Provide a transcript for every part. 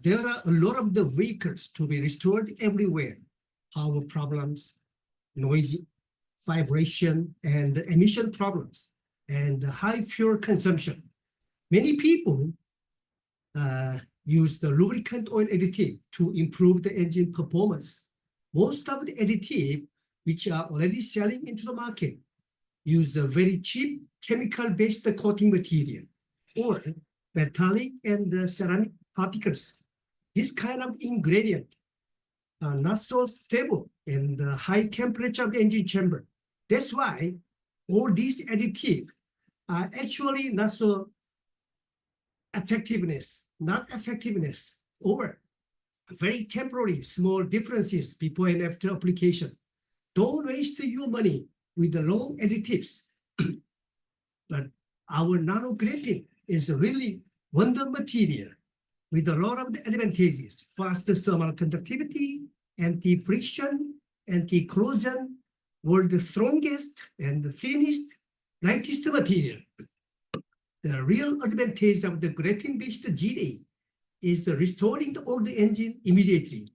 there are a lot of the vehicles to be restored everywhere. Power problems, noise, vibration, and emission problems, and high fuel consumption. Many people use the lubricant oil additive to improve the engine performance. Most of the additive, which are already selling into the market, use a very cheap chemical-based coating material or metallic and ceramic particles. This kind of ingredient are not so stable in the high temperature of the engine chamber. That's why all these additives are actually not so effectiveness, or very temporary small differences before and after application. Don't waste your money with the long additives. But our nano graphene is really wonder material with a lot of the advantages: fast thermal conductivity, anti-friction, anti-corrosion, world's strongest and thinnest, lightest material. The real advantage of the graphene-based GA is restoring the old engine immediately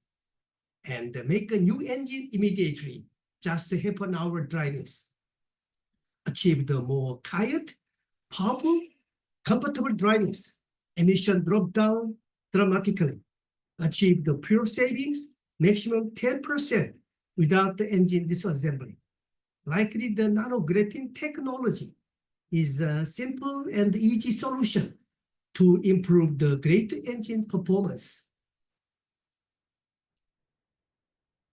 and make a new engine immediately, just half an hour drivings. Achieve the more quiet, powerful, comfortable drivings. Emission drop down dramatically. Achieve the fuel savings, maximum 10% without the engine disassembly. Likely the nano graphene technology is a simple and easy solution to improve the great engine performance.